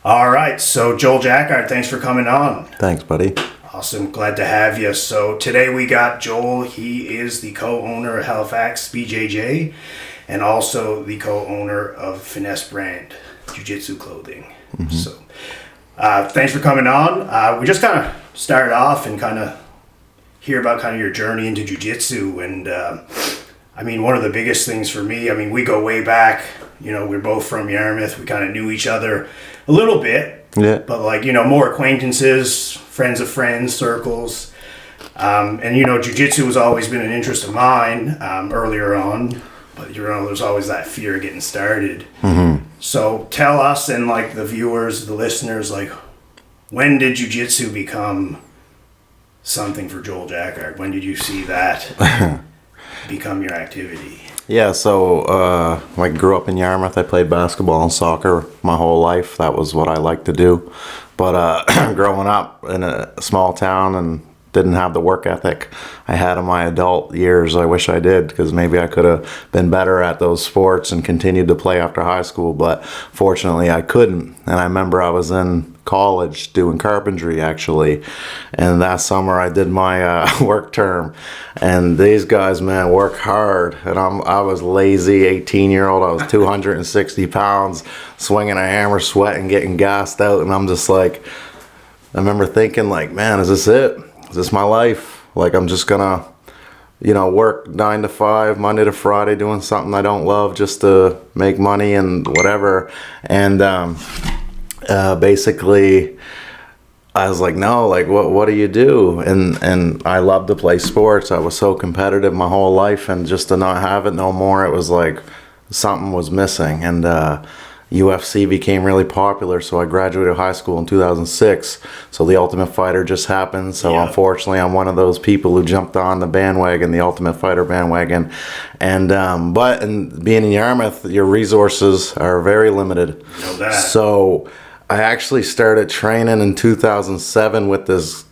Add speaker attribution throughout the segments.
Speaker 1: All right, so Joel Jacquard, thanks for coming on.
Speaker 2: Thanks, buddy.
Speaker 1: Awesome, glad to have you. So today we got Joel. He is the co-owner of Halifax BJJ and also the co-owner of Finesse Brand Jiu-Jitsu clothing.
Speaker 2: Mm-hmm.
Speaker 1: So thanks for coming on. We just kind of started off and kind of hear about kind of your journey into jiu-jitsu. And I mean, one of the biggest things for me, I mean, we go way back. You know, we're both from Yarmouth. We kind of knew each other a little bit.
Speaker 2: Yeah.
Speaker 1: But like, you know, more acquaintances, friends of friends, circles. And, you know, jiu-jitsu has always been an interest of mine earlier on. But, you know, there's always that fear of getting started.
Speaker 2: Mm-hmm.
Speaker 1: So tell us and, like, the viewers, the listeners, like, when did jiu-jitsu become something for Joel Jacquard? When did you see that become your activity?
Speaker 2: Yeah, so I grew up in Yarmouth. I played basketball and soccer my whole life. That was what I liked to do. But growing up in a small town and didn't have the work ethic I had in my adult years, I wish I did, because maybe I could have been better at those sports and continued to play after high school. But fortunately, I couldn't. And I remember I was in college doing carpentry, actually. And that summer, I did my work term. And these guys, man, work hard. And I was lazy, 18-year-old. I was 260 pounds, swinging a hammer, sweating, getting gassed out. And I'm just like, I remember thinking, like, man, is this it? Is this my life? Like, I'm just gonna, you know, work 9 to 5, Monday to Friday, doing something I don't love just to make money and whatever. And basically, I was like, no, like, what do you do? And I love to play sports. I was so competitive my whole life, and just to not have it no more, it was like something was missing. And UFC became really popular, so I graduated high school in 2006. So The Ultimate Fighter just happened. So Unfortunately, I'm one of those people who jumped on the bandwagon, the Ultimate Fighter bandwagon. And but being in Yarmouth, your resources are very limited.
Speaker 1: Know that. So
Speaker 2: I actually started training in 2007 with this.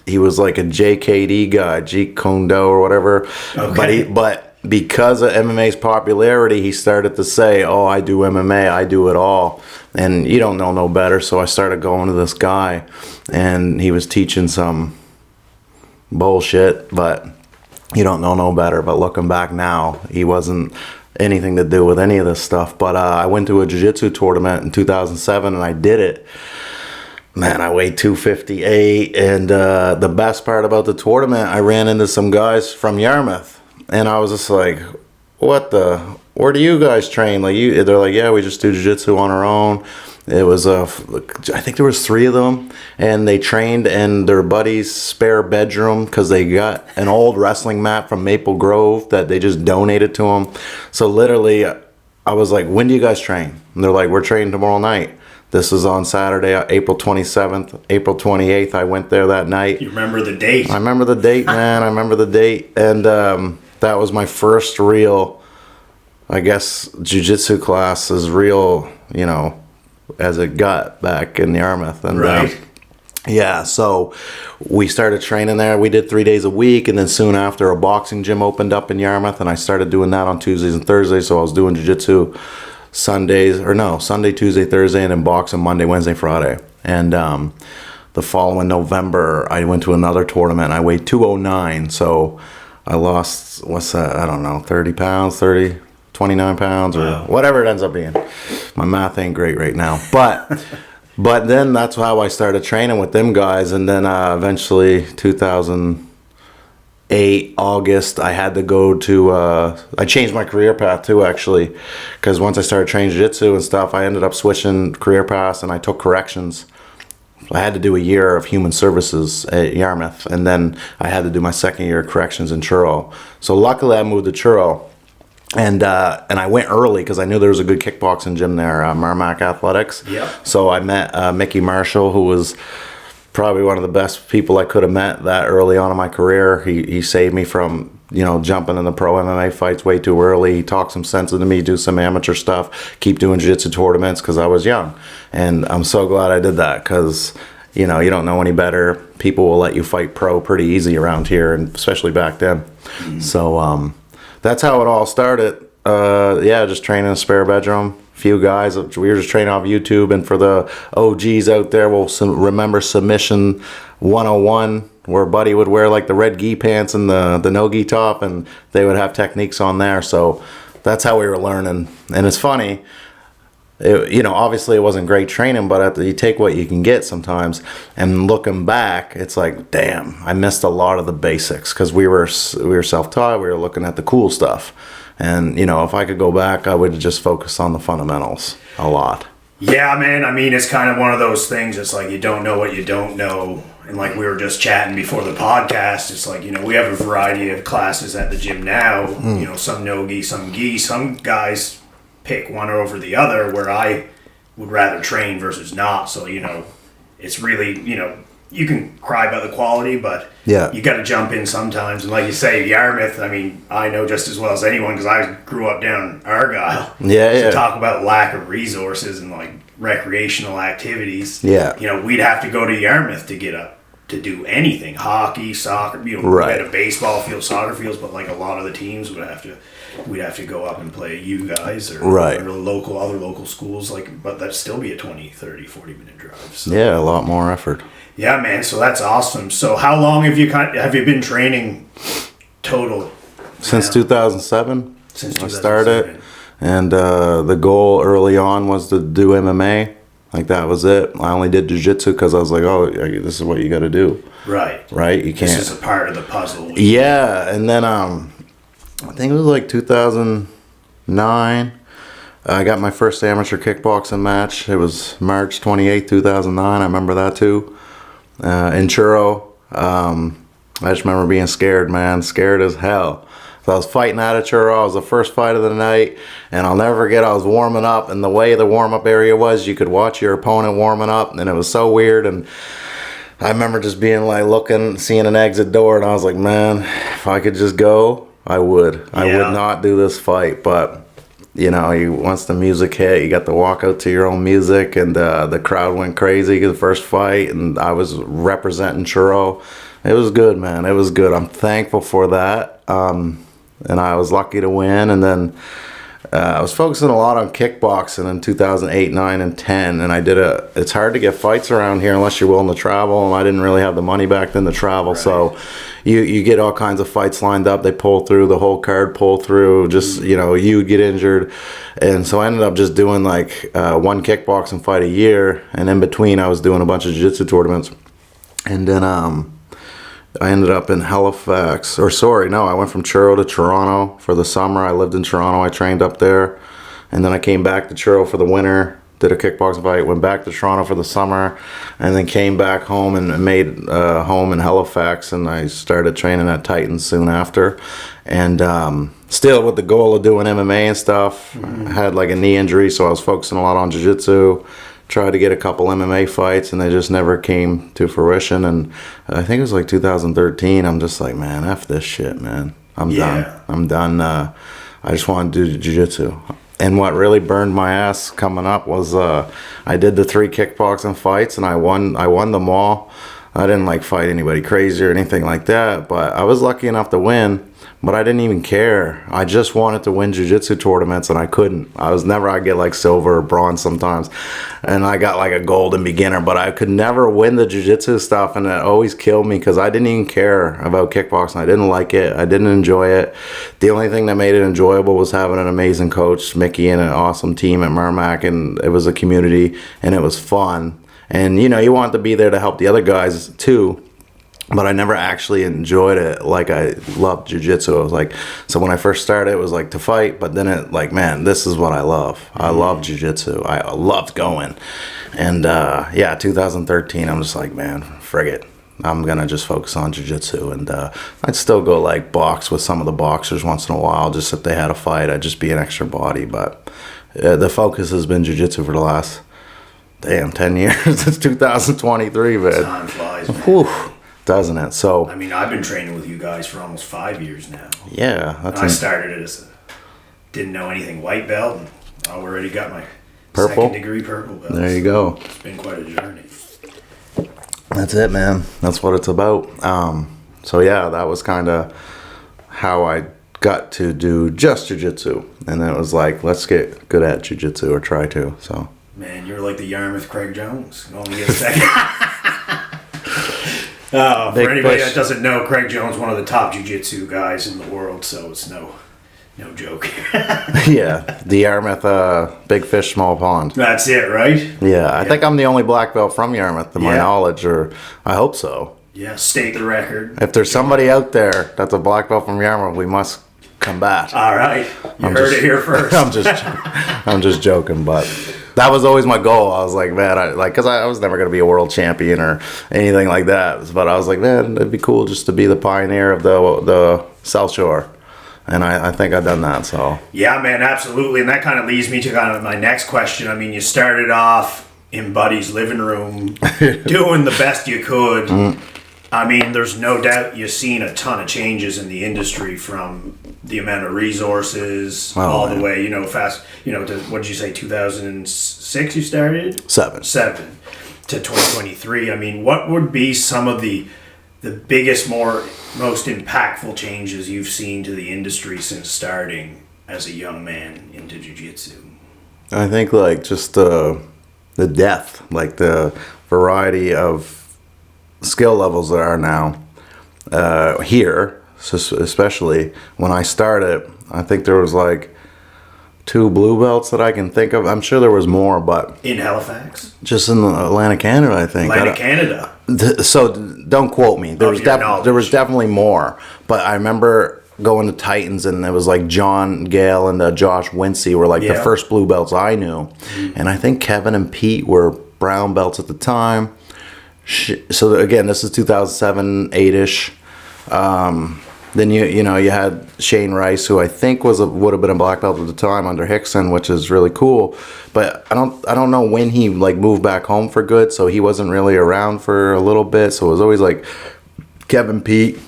Speaker 2: He was like a JKD guy, Jeet Kune Do or whatever.
Speaker 1: Okay.
Speaker 2: But because of MMA's popularity, he started to say, oh, I do MMA, I do it all. And you don't know no better. So I started going to this guy, and he was teaching some bullshit, but you don't know no better. But looking back now, he wasn't anything to do with any of this stuff. But I went to a jiu-jitsu tournament in 2007, and I did it. Man, I weighed 258, and the best part about the tournament, I ran into some guys from Yarmouth. And I was just like, where do you guys train? Like, they're like, yeah, we just do jiu-jitsu on our own. It was, I think there was 3 of them, and they trained in their buddy's spare bedroom because they got an old wrestling mat from Maple Grove that they just donated to them. So literally, I was like, when do you guys train? And they're like, we're training tomorrow night. This is on Saturday, April 27th, April 28th. I went there that night.
Speaker 1: You remember the date?
Speaker 2: I remember the date, man. I remember the date. And that was my first real, I guess, jiu-jitsu class as real, you know, as it got back in Yarmouth. And
Speaker 1: right.
Speaker 2: Yeah, so we started training there. We did 3 days a week, and then soon after, a boxing gym opened up in Yarmouth, and I started doing that on Tuesdays and Thursdays. So I was doing jiu-jitsu Sunday, Tuesday, Thursday, and then boxing Monday, Wednesday, Friday. And the following November, I went to another tournament. I weighed 209, so I lost, 30 pounds, 29 pounds, or whatever it ends up being. My math ain't great right now. But then that's how I started training with them guys. And then eventually, 2008, August, I had to go to, I changed my career path too, actually. Because once I started training jiu-jitsu and stuff, I ended up switching career paths, and I took corrections. I had to do a year of human services at Yarmouth, and then I had to do my second year of corrections in Truro. So luckily I moved to Truro, and I went early because I knew there was a good kickboxing gym there, Merrimack Athletics.
Speaker 1: Yep.
Speaker 2: So I met Mickey Marshall, who was probably one of the best people I could have met that early on in my career. He saved me from, you know, jumping in the pro MMA fights way too early. He talked some sense into me, do some amateur stuff, keep doing jiu-jitsu tournaments because I was young. And I'm so glad I did that because, you know, you don't know any better. People will let you fight pro pretty easy around here, and especially back then. Mm-hmm. So that's how it all started. Just training in a spare bedroom. few guys. We were just training off YouTube, and for the OGs out there, we'll remember Submission 101, where Buddy would wear like the red gi pants and the no gi top, and they would have techniques on there. So that's how we were learning. And it's funny, obviously it wasn't great training, but you take what you can get sometimes. And looking back, it's like, damn, I missed a lot of the basics, because we were self-taught. We were looking at the cool stuff. And, if I could go back, I would just focus on the fundamentals a lot.
Speaker 1: Yeah, man. I mean, it's kind of one of those things. It's like you don't know what you don't know. And like we were just chatting before the podcast, it's like, we have a variety of classes at the gym now. Some no-gi, some gi. Some guys pick one over the other, where I would rather train versus not. So, it's really, you can cry about the quality, but you got to jump in sometimes. And like you say, Yarmouth, I mean, I know just as well as anyone, because I grew up down Argyle. So talk about lack of resources and like recreational activities. We'd have to go to Yarmouth to get up to do anything, hockey, soccer. We had a baseball field, soccer fields, but like a lot of the teams we'd have to go up and play you guys or other local schools, but that'd still be a 20, 30, 40 minute drive. So.
Speaker 2: Yeah, a lot more effort.
Speaker 1: Yeah, man. So that's awesome. So how long have you been training total?
Speaker 2: Since 2007.
Speaker 1: Since 2007.
Speaker 2: I started, and the goal early on was to do MMA. Like, that was it. I only did jiu-jitsu because I was like, oh, this is what you got to do.
Speaker 1: Right.
Speaker 2: You can't.
Speaker 1: This is a part of the puzzle.
Speaker 2: Yeah, and then I think it was like 2009. I got my first amateur kickboxing match. It was March 28th, 2009. I remember that too. In Churro. I just remember being scared, man. Scared as hell. So I was fighting out of Churro. It was the first fight of the night. And I'll never forget, I was warming up. And the way the warm-up area was, you could watch your opponent warming up. And it was so weird. And I remember just being like looking, seeing an exit door. And I was like, man, if I could just go, I would. I would not do this fight. But, once the music hit, you got to walk out to your own music. And the crowd went crazy the first fight. And I was representing Churro. It was good, man. It was good. I'm thankful for that. And I was lucky to win. And then I was focusing a lot on kickboxing in 2008, 9, and 10. And it's hard to get fights around here unless you're willing to travel. And I didn't really have the money back then to travel. Right. So you get all kinds of fights lined up. They pull through, the whole card pull through. Just, you would get injured. And so I ended up just doing like one kickboxing fight a year. And in between, I was doing a bunch of jiu-jitsu tournaments. And then I ended up in Halifax, I went from Churro to Toronto for the summer. I lived in Toronto, I trained up there, and then I came back to Churro for the winter, did a kickboxing fight, went back to Toronto for the summer, and then came back home and made home in Halifax, and I started training at Titans soon after, and still with the goal of doing MMA and stuff. I had like a knee injury, so I was focusing a lot on jiu-jitsu. Tried to get a couple MMA fights, and they just never came to fruition. And I think it was like 2013. I'm just like, man, F this shit, man. I'm done. I just want to do jiu-jitsu. And what really burned my ass coming up was I did the 3 kickboxing fights, and I won them all. I didn't like fight anybody crazy or anything like that, but I was lucky enough to win. But I didn't even care. I just wanted to win jiu-jitsu tournaments, and I couldn't. I'd get like silver or bronze sometimes. And I got like a golden beginner, but I could never win the jiu-jitsu stuff, and it always killed me because I didn't even care about kickboxing. I didn't like it. I didn't enjoy it. The only thing that made it enjoyable was having an amazing coach, Mickey, and an awesome team at Merrimack, and it was a community, and it was fun. And, you want to be there to help the other guys too. But I never actually enjoyed it like I loved jiu-jitsu. It was like, so when I first started, it was like to fight, but then it like, man, this is what I love. I love jiu-jitsu. I loved going. And 2013, I'm just like, man, frig it. I'm going to just focus on jiu-jitsu. And I'd still go like box with some of the boxers once in a while, just if they had a fight, I'd just be an extra body. But the focus has been jiu-jitsu for the last, 10 years. It's 2023, man.
Speaker 1: Time flies, man.
Speaker 2: Whew. Doesn't it? So
Speaker 1: I mean, I've been training with you guys for almost 5 years now.
Speaker 2: Yeah,
Speaker 1: I started as didn't know anything white belt, and I already got my
Speaker 2: purple
Speaker 1: 2nd degree purple belt.
Speaker 2: There you go.
Speaker 1: It's been quite a journey.
Speaker 2: That's it, man. That's what it's about. So yeah, that was kind of how I got to do just jiu-jitsu, and then it was like, let's get good at jiu-jitsu, or try to. So
Speaker 1: man, you're like the Yarmouth Craig Jones. Only get second. For anybody that doesn't know, Craig Jones, one of the top jiu-jitsu guys in the world, so it's no joke.
Speaker 2: Yeah, the Yarmouth, big fish, small pond.
Speaker 1: That's it, right?
Speaker 2: Yeah, I think I'm the only black belt from Yarmouth, to my knowledge, or I hope so.
Speaker 1: Yeah, state the record.
Speaker 2: If there's somebody out there that's a black belt from Yarmouth, we must combat.
Speaker 1: All right, you heard it here first.
Speaker 2: I'm just joking, but that was always my goal. I was like, man, because I was never going to be a world champion or anything like that. But I was like, man, it'd be cool just to be the pioneer of the South Shore. And I think I've done that, so. Yeah,
Speaker 1: man, absolutely. And that kind of leads me to kind of my next question. I mean, you started off in Buddy's living room doing the best you could. I mean, there's no doubt you've seen a ton of changes in the industry, from the amount of resources all the way, fast, to, what did you say, 2006 you started?
Speaker 2: Seven
Speaker 1: to 2023. I mean, what would be some of the biggest, most impactful changes you've seen to the industry since starting as a young man into jiu-jitsu?
Speaker 2: I think like just the depth, like the variety of skill levels there are now here, especially when I started. I think there was like 2 blue belts that I can think of. I'm sure there was more, but
Speaker 1: in Halifax,
Speaker 2: just in Atlantic Canada, I think.
Speaker 1: Atlantic Canada.
Speaker 2: So don't quote me. There was definitely more, but I remember going to Titans, and it was like John Gale and Josh Wincey were like the first blue belts I knew, and I think Kevin and Pete were brown belts at the time. So again, this is 2007, 8ish. Then you had Shane Rice, who I think would have been a black belt at the time under Hickson, which is really cool. But I don't know when he like moved back home for good, so he wasn't really around for a little bit. So it was always like Kevin, Pete,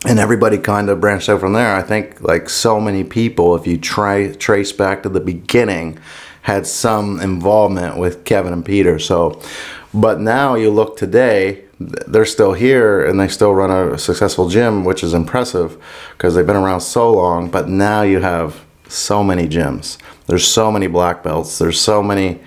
Speaker 2: and everybody kind of branched out from there. I think like so many people, if you trace back to the beginning, had some involvement with Kevin and Peter. So, but now you look today, they're still here and they still run a successful gym, which is impressive because they've been around so long. But now you have so many gyms. There's so many black belts. There's so many,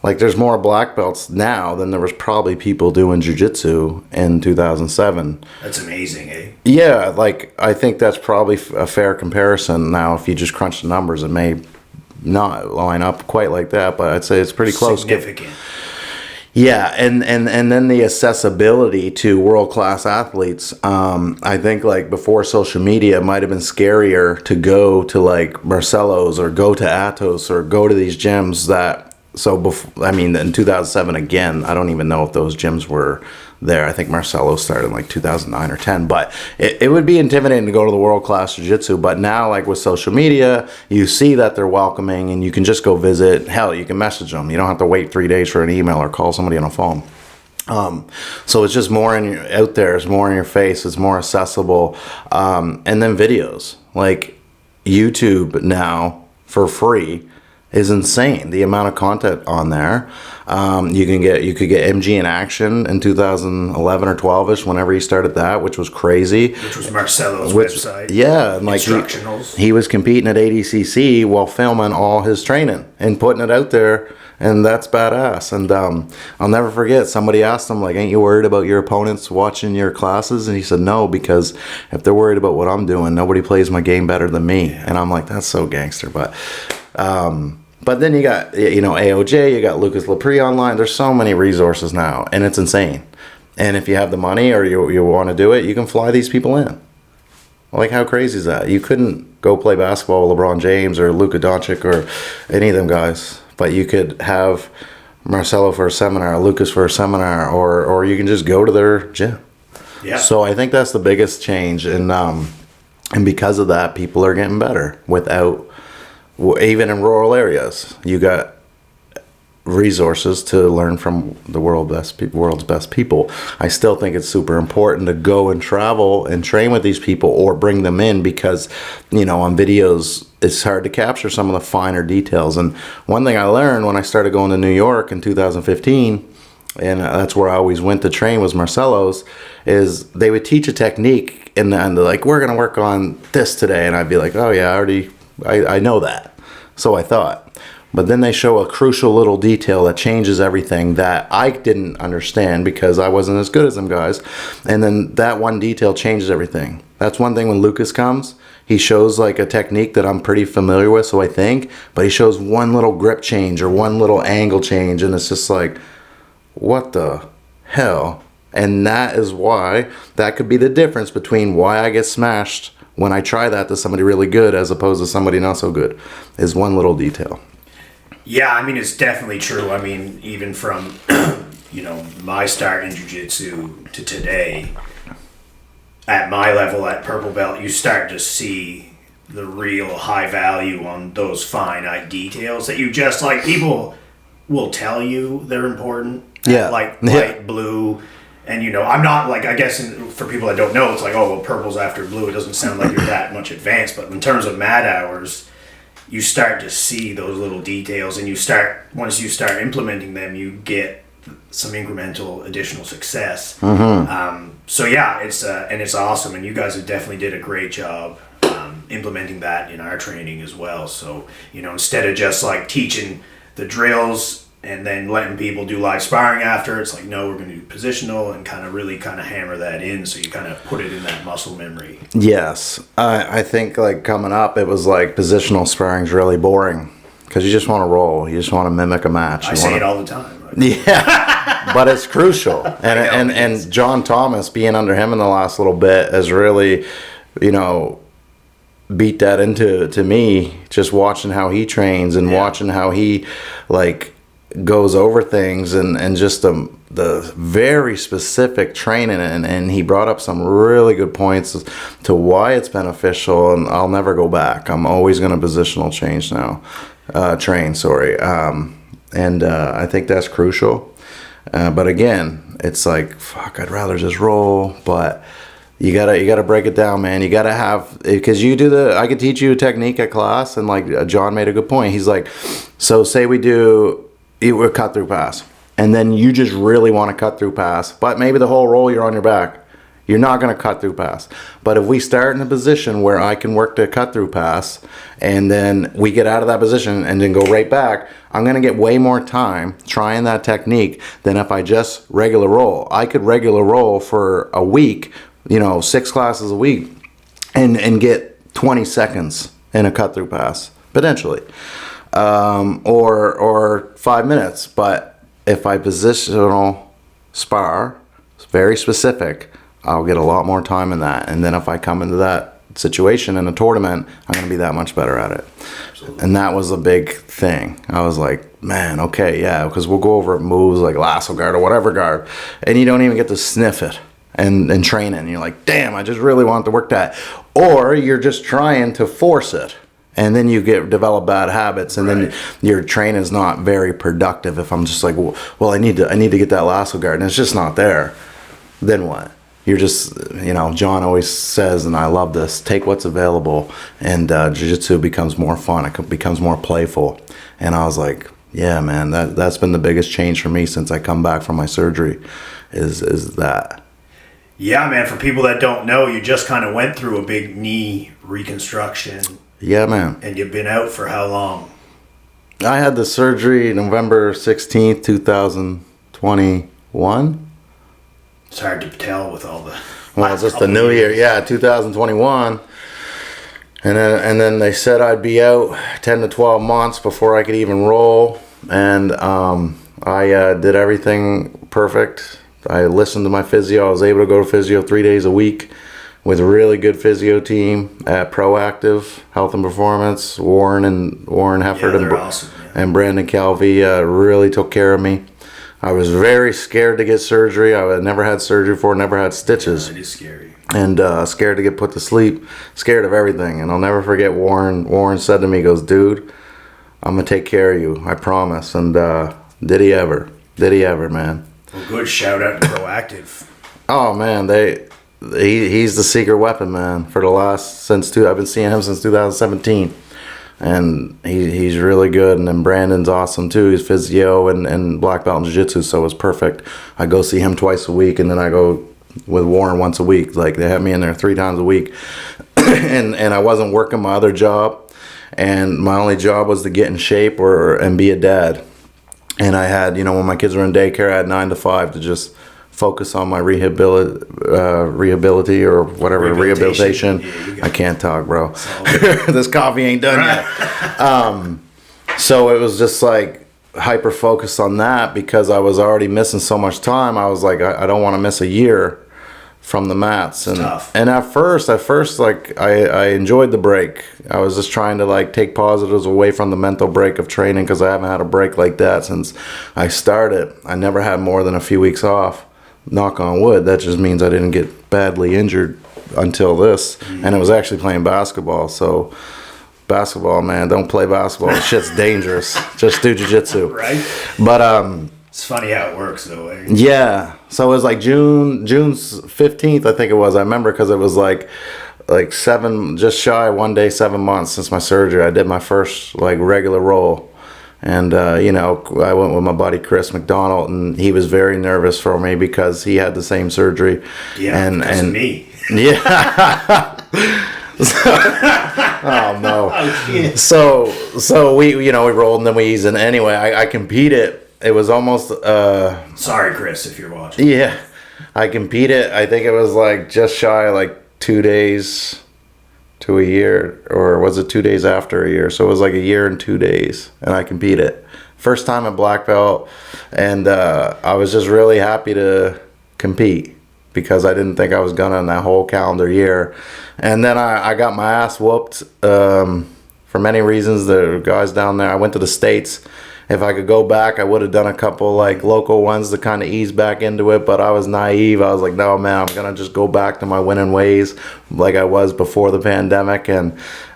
Speaker 2: like there's more black belts now than there was probably people doing jiu-jitsu in 2007.
Speaker 1: That's amazing, eh?
Speaker 2: Yeah, like I think that's probably a fair comparison. Now, if you just crunch the numbers, it may not line up quite like that, but I'd say it's pretty close.
Speaker 1: Significant.
Speaker 2: Yeah, and then the accessibility to world-class athletes. I think like before social media, it might have been scarier to go to like Marcelo's or go to Atos or go to these gyms that. So in 2007 again, I don't even know if those gyms were there. I think Marcelo started in like 2009 or 10, but it would be intimidating to go to the world-class jiu-jitsu. But now, like with social media, you see that they're welcoming and you can just go visit. Hell, you can message them. You don't have to wait 3 days for an email or call somebody on a phone. So it's just more out there. It's more in your face. It's more accessible. And then videos, like YouTube now for free is insane. The amount of content on there. You could get MG in action in 2011 or 12ish, whenever he started that, which was crazy.
Speaker 1: Which was Marcelo's website.
Speaker 2: Yeah, and like he was competing at ADCC while filming all his training and putting it out there, and that's badass. And I'll never forget, somebody asked him like, "Ain't you worried about your opponents watching your classes?" And he said, "No, because if they're worried about what I'm doing, nobody plays my game better than me." Yeah. And I'm like, that's so gangster, But then you got, AOJ, you got Lucas Lepre online. There's so many resources now, and it's insane. And if you have the money or you want to do it, you can fly these people in. Like, how crazy is that? You couldn't go play basketball with LeBron James or Luka Doncic or any of them guys, but you could have Marcelo for a seminar, Lucas for a seminar, or you can just go to their gym. Yeah. So I think that's the biggest change, and because of that, people are getting better without. Even in rural areas, you got resources to learn from the world's best people. I still think it's super important to go and travel and train with these people or bring them in because, on videos, it's hard to capture some of the finer details. And one thing I learned when I started going to New York in 2015, and that's where I always went to train, was Marcelo's. Is they would teach a technique, and they're like, we're gonna work on this today, and I'd be like, oh yeah, I know that, so I thought. But then they show a crucial little detail that changes everything that I didn't understand because I wasn't as good as them guys. And then that one detail changes everything. That's one thing when Lucas comes, he shows like a technique that I'm pretty familiar with, so I think, but he shows one little grip change or one little angle change, and it's just like, what the hell? And that is why, that could be the difference between why I get smashed when I try that to somebody really good as opposed to somebody not so good, is one little detail.
Speaker 1: Yeah, I mean, it's definitely true. I mean, even from, my start in jiu-jitsu to today, at my level, at purple belt, you start to see the real high value on those finite details that you just, like, people will tell you they're important.
Speaker 2: Yeah.
Speaker 1: Like light blue. And, I'm not, like, I guess for people that don't know, it's like, oh, well, purple's after blue. It doesn't sound like you're that much advanced. But in terms of mad hours, you start to see those little details, and once you start implementing them, you get some incremental additional success. So yeah, it's awesome, and you guys have definitely did a great job implementing that in our training as well. So instead of just like teaching the drills and then letting people do live sparring after, it's like, no, we're going to do positional and really hammer that in, so you put it in that muscle memory.
Speaker 2: Yes. I think like coming up, it was like positional sparring's really boring because you just want to roll. You just want to mimic a match.
Speaker 1: I say it all the time. Right?
Speaker 2: Yeah, but it's crucial. And John Thomas, being under him in the last little bit, has really, beat that into me, just watching how he trains and watching how he goes over things and just the very specific training, and he brought up some really good points to why it's beneficial, and I'll never go back. I'm always going to positional train, and I think that's crucial. But again, it's like, fuck, I'd rather just roll, but you gotta break it down, man. You gotta have, because I could teach you a technique at class, and like John made a good point. He's like, so say we do a cut through pass, and then you just really want to cut through pass, but maybe the whole roll you're on your back, you're not going to cut through pass. But if we start in a position where I can work the cut through pass, and then we get out of that position and then go right back, I'm going to get way more time trying that technique than if I just regular roll. I could regular roll for a week, 6 classes a week, and get 20 seconds in a cut through pass potentially. Or 5 minutes. But if I positional spar, it's very specific, I'll get a lot more time in that. And then if I come into that situation in a tournament, I'm going to be that much better at it. Absolutely. And that was a big thing. I was like, man, okay, yeah, because we'll go over moves like lasso guard or whatever guard, and you don't even get to sniff it and train it. And you're like, damn, I just really want to work that. Or you're just trying to force it. And then you develop bad habits, and then your training is not very productive. If I'm just like, well, I need to get that lasso guard, and it's just not there, then what? You're just, John always says, and I love this, take what's available, and jiu-jitsu becomes more fun. It becomes more playful. And I was like, yeah, man, that's been the biggest change for me since I come back from my surgery, is that.
Speaker 1: Yeah, man, for people that don't know, you just went through a big knee reconstruction.
Speaker 2: Yeah, man.
Speaker 1: And you've been out for how long?
Speaker 2: I had the surgery November 16th, 2021.
Speaker 1: It's hard to tell with all the...
Speaker 2: Well, it's just the new year. Yeah, 2021. And then they said I'd be out 10 to 12 months before I could even roll. And I did everything perfect. I listened to my physio. I was able to go to physio 3 days a week with a really good physio team at Proactive Health and Performance. Warren Hefford
Speaker 1: awesome,
Speaker 2: and Brandon Calvi really took care of me. I was very scared to get surgery. I had never had surgery before, never had stitches.
Speaker 1: Yeah, it is scary.
Speaker 2: And scared to get put to sleep, scared of everything. And I'll never forget Warren. Warren said to me, he goes, dude, I'm going to take care of you, I promise. And did he ever, man.
Speaker 1: Well, good shout out to Proactive.
Speaker 2: Oh, man, he's the secret weapon, man, I've been seeing him since 2017. and he's really good. And then Brandon's awesome too. He's physio and black belt in jiu-jitsu, so it was perfect. I go see him twice a week, and then I go with Warren once a week. Like, they have me in there 3 times a week. and I wasn't working my other job, and my only job was to get in shape and be a dad. And I had, you know, when my kids were in daycare, I had 9 to 5 to just focus on my rehabilitation or whatever, rehabilitation. Yeah, I can't talk, bro. This coffee ain't done yet. So it was just like hyper focused on that because I was already missing so much time. I was like, I don't want to miss a year from the mats. And
Speaker 1: tough.
Speaker 2: And at first, like I enjoyed the break. I was just trying to like take positives away from the mental break of training because I haven't had a break like that since I started. I never had more than a few weeks off. Knock on wood. That just means I didn't get badly injured until this. And it was actually playing basketball. So basketball, man, don't play basketball. Shit's dangerous. Just do jiu-jitsu.
Speaker 1: Right.
Speaker 2: But
Speaker 1: it's funny how it works though.
Speaker 2: Yeah. So it was like June's 15th, I think it was. I remember because it was like 7, just shy 1 day, 7 months since my surgery. I did my first like regular roll. And, you know, I went with my buddy Chris McDonald, and he was very nervous for me because he had the same surgery.
Speaker 1: Yeah, and me.
Speaker 2: Yeah. Oh, no.
Speaker 1: Oh, shit.
Speaker 2: So we, you know, we rolled and then we eased. And anyway, I competed. It was almost...
Speaker 1: Sorry, Chris, if you're watching.
Speaker 2: Yeah. I competed. I think it was like just shy of like 2 days to a year, or was it 2 days after a year? So it was like a year and 2 days, and I competed. First time at black belt, and I was just really happy to compete because I didn't think I was gonna in that whole calendar year. And then I got my ass whooped for many reasons. The guys down there, I went to the States. If I could go back, I would have done a couple like local ones to kind of ease back into it, but I was naive. I was like, no, man, I'm gonna just go back to my winning ways like I was before the pandemic, and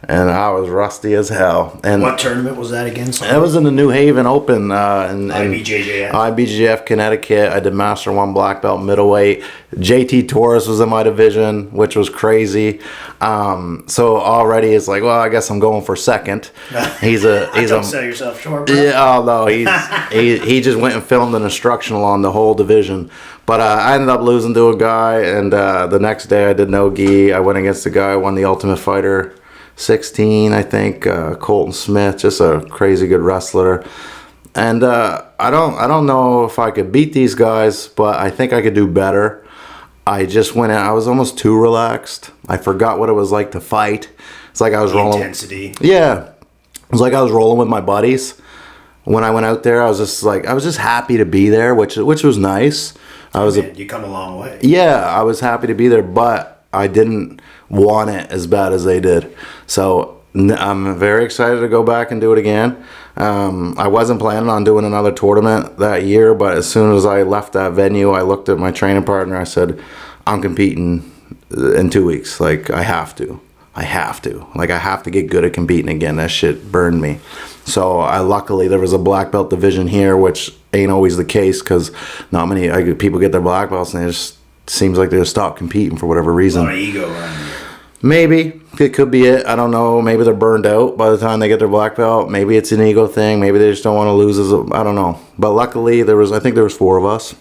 Speaker 2: I was rusty as hell. And
Speaker 1: what tournament was that again?
Speaker 2: It was in the New Haven Open in
Speaker 1: IBJJF,
Speaker 2: Connecticut. I did Master 1 black belt middleweight. JT Torres was in my division, which was crazy. So already it's like, well, I guess I'm going for second.
Speaker 1: Don't sell yourself short, bro.
Speaker 2: Yeah, oh no, he just went and filmed an instructional on the whole division. But I ended up losing to a guy, and the next day I did no gi. I went against the guy who won the Ultimate Fighter 16, I think, Colton Smith, just a crazy good wrestler. And I don't know if I could beat these guys, but I think I could do better. I just went in, I was almost too relaxed. I forgot what it was like to fight. It's like I was rolling.
Speaker 1: Intensity.
Speaker 2: Yeah. It was like I was rolling with my buddies. When I went out there, I was just happy to be there, which was nice.
Speaker 1: You come a long way.
Speaker 2: Yeah, I was happy to be there, but I didn't want it as bad as they did. So I'm very excited to go back and do it again. I wasn't planning on doing another tournament that year, but as soon as I left that venue, I looked at my training partner. I said, I'm competing in 2 weeks. Like, I have to. Like, I have to get good at competing again. That shit burned me. So luckily there was a black belt division here, which ain't always the case because not many people get their black belts and it just seems like they just stop competing for whatever reason.
Speaker 1: A lot of ego around here.
Speaker 2: Maybe it could be it. I don't know. Maybe they're burned out by the time they get their black belt. Maybe it's an ego thing. Maybe they just don't want to lose. I don't know. But luckily I think there was 4 of us,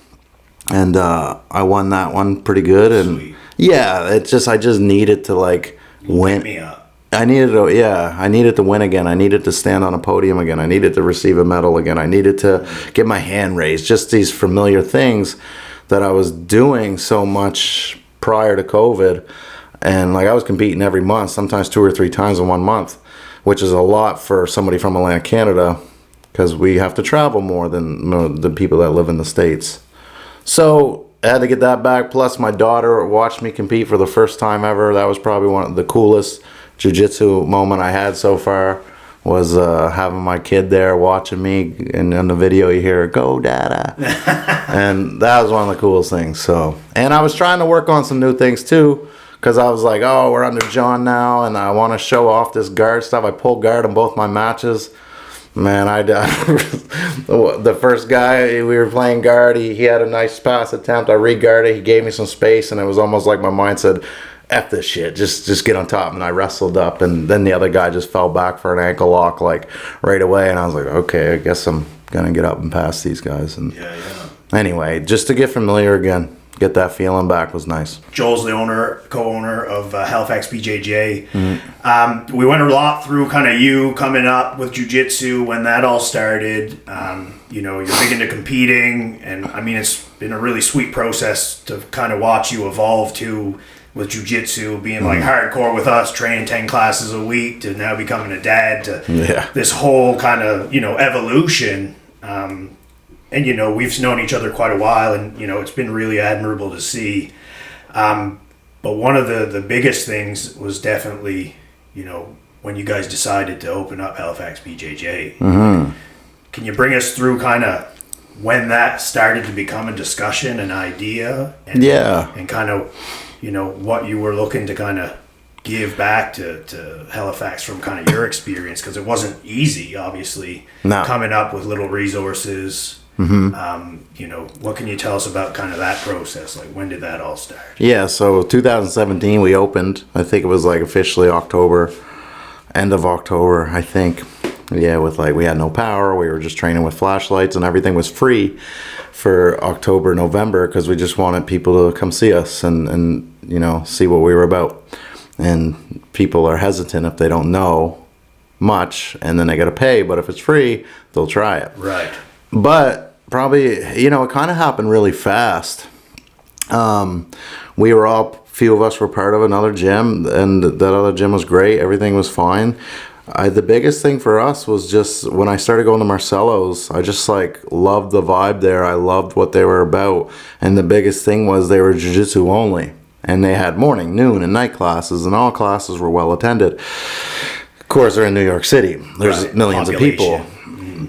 Speaker 2: and I won that one pretty good. And
Speaker 1: sweet.
Speaker 2: Yeah, I just needed to like win.
Speaker 1: Me up.
Speaker 2: I needed to win again. I needed to stand on a podium again. I needed to receive a medal again. I needed to get my hand raised. Just these familiar things that I was doing so much prior to COVID. And like I was competing every month, sometimes 2 or 3 times in 1 month, which is a lot for somebody from Atlantic, Canada, because we have to travel more than the people that live in the States. So I had to get that back. Plus my daughter watched me compete for the first time ever. That was probably one of the coolest jiu-jitsu moment I had so far, was having my kid there watching me, and in the video you hear, "Go Dada." And that was one of the coolest things. So, and I was trying to work on some new things too, because I was like, oh, we're under John now, and I want to show off this guard stuff. I pulled guard in both my matches. Man, the first guy, we were playing guard, he had a nice pass attempt. I re-guarded, he gave me some space, and it was almost like my mind said, F this shit, just get on top. And I wrestled up, and then the other guy just fell back for an ankle lock like right away, and I was like, okay, I guess I'm gonna get up and pass these guys. And anyway, just to get familiar again, get that feeling back was nice.
Speaker 1: Joel's the co-owner of Halifax BJJ. Mm-hmm. We went a lot through kind of you coming up with jiu-jitsu, when that all started. You know, you're big into competing, and I mean, it's been a really sweet process to kind of watch you evolve too, with jiu-jitsu being like hardcore with us, training 10 classes a week, to now becoming a dad, to this whole kind of, you know, evolution. And, you know, we've known each other quite a while, and, you know, it's been really admirable to see. But one of the biggest things was definitely, you know, when you guys decided to open up Halifax BJJ. Mm-hmm. Can you bring us through kind of when that started to become a discussion, an idea? And kind of, you know, what you were looking to kind of give back to Halifax from kind of your experience, because it wasn't easy, obviously, coming up with little resources. Mm-hmm. You know, what can you tell us about kind of that process? Like, when did that all start? Yeah,
Speaker 2: so 2017 we opened. I think it was like officially October, end of October, I think. Yeah, with like, we had no power. We were just training with flashlights, and everything was free for October, November, because we just wanted people to come see us and you know, see what we were about. And people are hesitant if they don't know much, and then they got to pay. But if it's free, they'll try it.
Speaker 1: Right.
Speaker 2: But probably, you know, it kind of happened really fast. We were all, few of us were part of another gym, and that other gym was great. Everything was fine. The biggest thing for us was just when I started going to Marcelo's, I just like loved the vibe there. I loved what they were about. And the biggest thing was they were jiu-jitsu only. And they had morning, noon, and night classes, and all classes were well attended. Of course, they're in New York City. There's millions of people.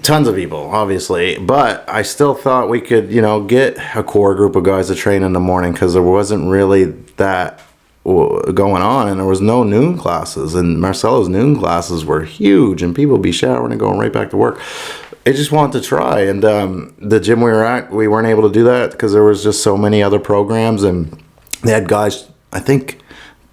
Speaker 2: Tons of people, obviously. But I still thought we could, you know, get a core group of guys to train in the morning, because there wasn't really that going on, and there was no noon classes, and Marcelo's noon classes were huge, and people would be showering and going right back to work. I just wanted to try, and the gym we were at, we weren't able to do that because there was just so many other programs, and they had guys, I think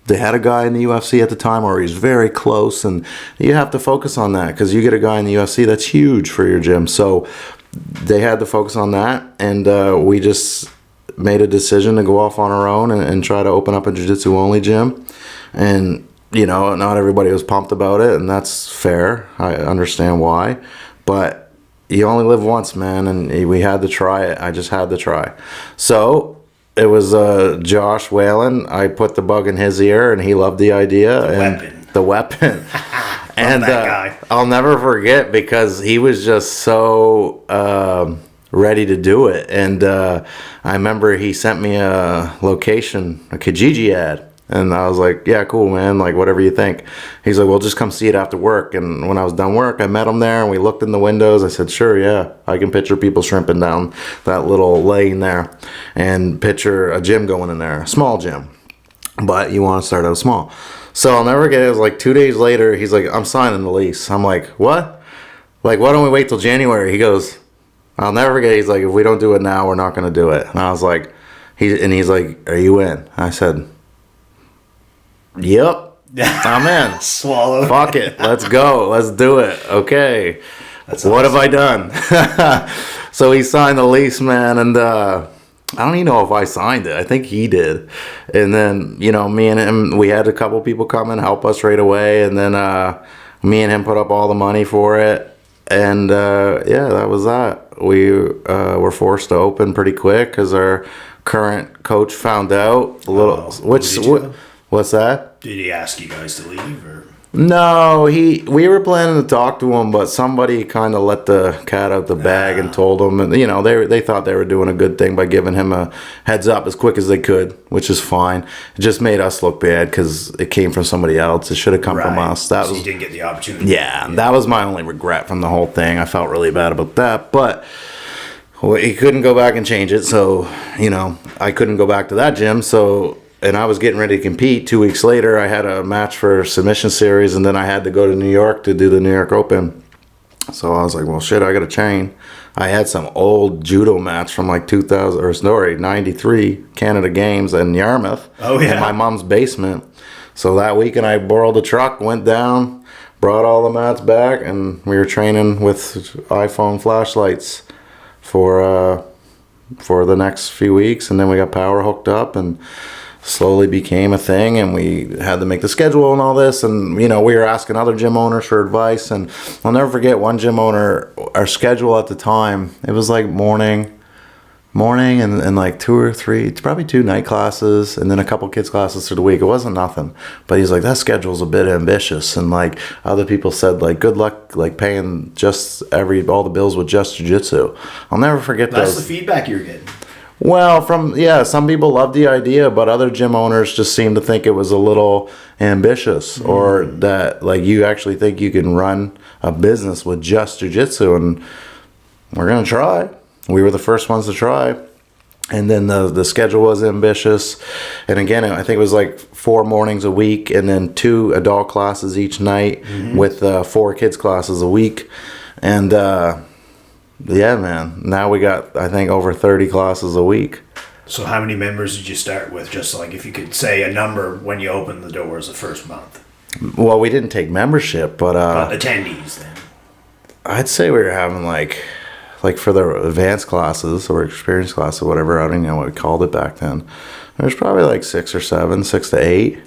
Speaker 2: they had a guy in the UFC at the time, or he's very close, and you have to focus on that, because you get a guy in the UFC, that's huge for your gym. So they had to focus on that, and we just made a decision to go off on our own and try to open up a jiu-jitsu only gym. And, you know, not everybody was pumped about it, and that's fair. I understand why. But you only live once, man, and we had to try it. I just had to try. So it was Josh Whalen. I put the bug in his ear, and he loved the idea. The weapon. And I'll never forget, because he was just so ready to do it. And I remember he sent me a location, a Kijiji ad. And I was like, yeah, cool, man, like, whatever you think. He's like, well, just come see it after work. And when I was done work, I met him there, and we looked in the windows. I said, sure, yeah, I can picture people shrimping down that little lane there, and picture a gym going in there, a small gym. But you want to start out small. So I'll never forget, it was like 2 days later, he's like, I'm signing the lease. I'm like, what? Like, why don't we wait till January? He goes, I'll never forget, he's like, if we don't do it now, we're not going to do it. And I was like, he's like, are you in? I said, yep, I'm in.
Speaker 1: Swallow.
Speaker 2: Fuck it. Let's go. Let's do it. Okay. That's what awesome. Have I done? So he signed the lease, man, and I don't even know if I signed it. I think he did. And then, you know, me and him, we had a couple people come and help us right away, and then me and him put up all the money for it. And yeah, that was that. We were forced to open pretty quick because our current coach found out a little. What's that?
Speaker 1: Did he ask you guys to leave, or?
Speaker 2: No, we were planning to talk to him, but somebody kind of let the cat out the bag and told him, and you know, they thought they were doing a good thing by giving him a heads up as quick as they could, which is fine. It just made us look bad because it came from somebody else. It should have come from us.
Speaker 1: That was, you didn't get the opportunity.
Speaker 2: Yeah, that was my only regret from the whole thing. I felt really bad about that, but he couldn't go back and change it, so you know, I couldn't go back to that gym, so. And I was getting ready to compete. 2 weeks later, I had a match for submission series, and then I had to go to New York to do the New York Open. So I was like, well, shit, I got to train. I had some old judo mats from like 93 Canada Games in Yarmouth.
Speaker 1: Oh, yeah.
Speaker 2: In my mom's basement. So that weekend I borrowed a truck, went down, brought all the mats back, and we were training with iPhone flashlights for the next few weeks, and then we got power hooked up and slowly became a thing, and we had to make the schedule and all this, and we were asking other gym owners for advice. And I'll never forget one gym owner, our schedule at the time, it was like morning and like 2 or 3, probably 2 night classes and then a couple kids classes through the week. It wasn't nothing, but he's like, that schedule's a bit ambitious. And like other people said, like, good luck like paying all the bills with just jiu-jitsu. I'll never forget
Speaker 1: That's the feedback you're getting.
Speaker 2: Well, some people loved the idea, but other gym owners just seemed to think it was a little ambitious, or that like you actually think you can run a business with just jiu-jitsu, and we're going to try. We were the first ones to try. And then the schedule was ambitious. And again, I think it was like 4 mornings a week and then 2 adult classes each night with 4 kids classes a week. And yeah, man. Now we got, I think, over 30 classes a week.
Speaker 1: So how many members did you start with? Just like if you could say a number when you opened the doors the first month.
Speaker 2: Well, we didn't take membership, but
Speaker 1: attendees then.
Speaker 2: I'd say we were having like for the advanced classes or experience classes or whatever, I don't know what we called it back then. There's probably like 6 or 7, 6 to 8.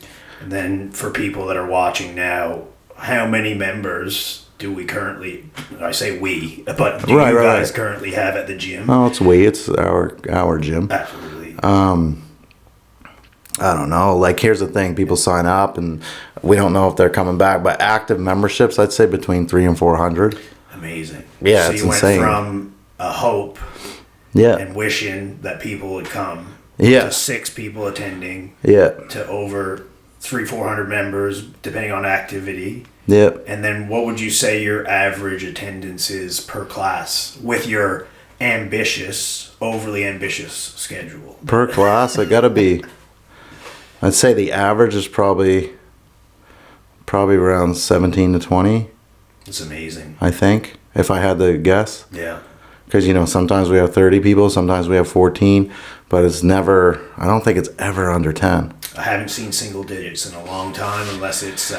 Speaker 1: And then for people that are watching now, how many members do we currently, I say we, but do you guys currently have at the gym?
Speaker 2: Oh, it's our gym.
Speaker 1: Absolutely.
Speaker 2: I don't know. Like, here's the thing. People sign up, and we don't know if they're coming back. But active memberships, I'd say between 300 and 400.
Speaker 1: Amazing.
Speaker 2: Yeah,
Speaker 1: so
Speaker 2: it's
Speaker 1: you
Speaker 2: insane.
Speaker 1: went from a hope and wishing that people would come to 6 people attending to over 300-400 members, depending on activity.
Speaker 2: Yeah.
Speaker 1: And then what would you say your average attendance is per class with your overly ambitious schedule?
Speaker 2: Per class, it got to be, I'd say the average is probably around 17 to 20.
Speaker 1: It's amazing.
Speaker 2: I think, if I had to guess.
Speaker 1: Yeah.
Speaker 2: Because, sometimes we have 30 people, sometimes we have 14, but I don't think it's ever under 10.
Speaker 1: I haven't seen single digits in a long time, unless it's,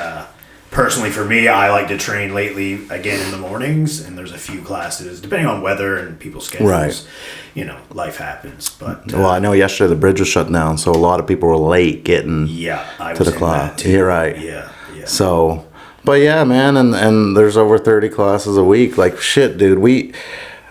Speaker 1: personally for me, I like to train lately again in the mornings, and there's a few classes, depending on weather and people's schedules. Right. Life happens. But
Speaker 2: well, I know yesterday the bridge was shut down, so a lot of people were late getting to the class. You're right.
Speaker 1: Yeah.
Speaker 2: So, but yeah, man, and there's over 30 classes a week. Like, shit, dude,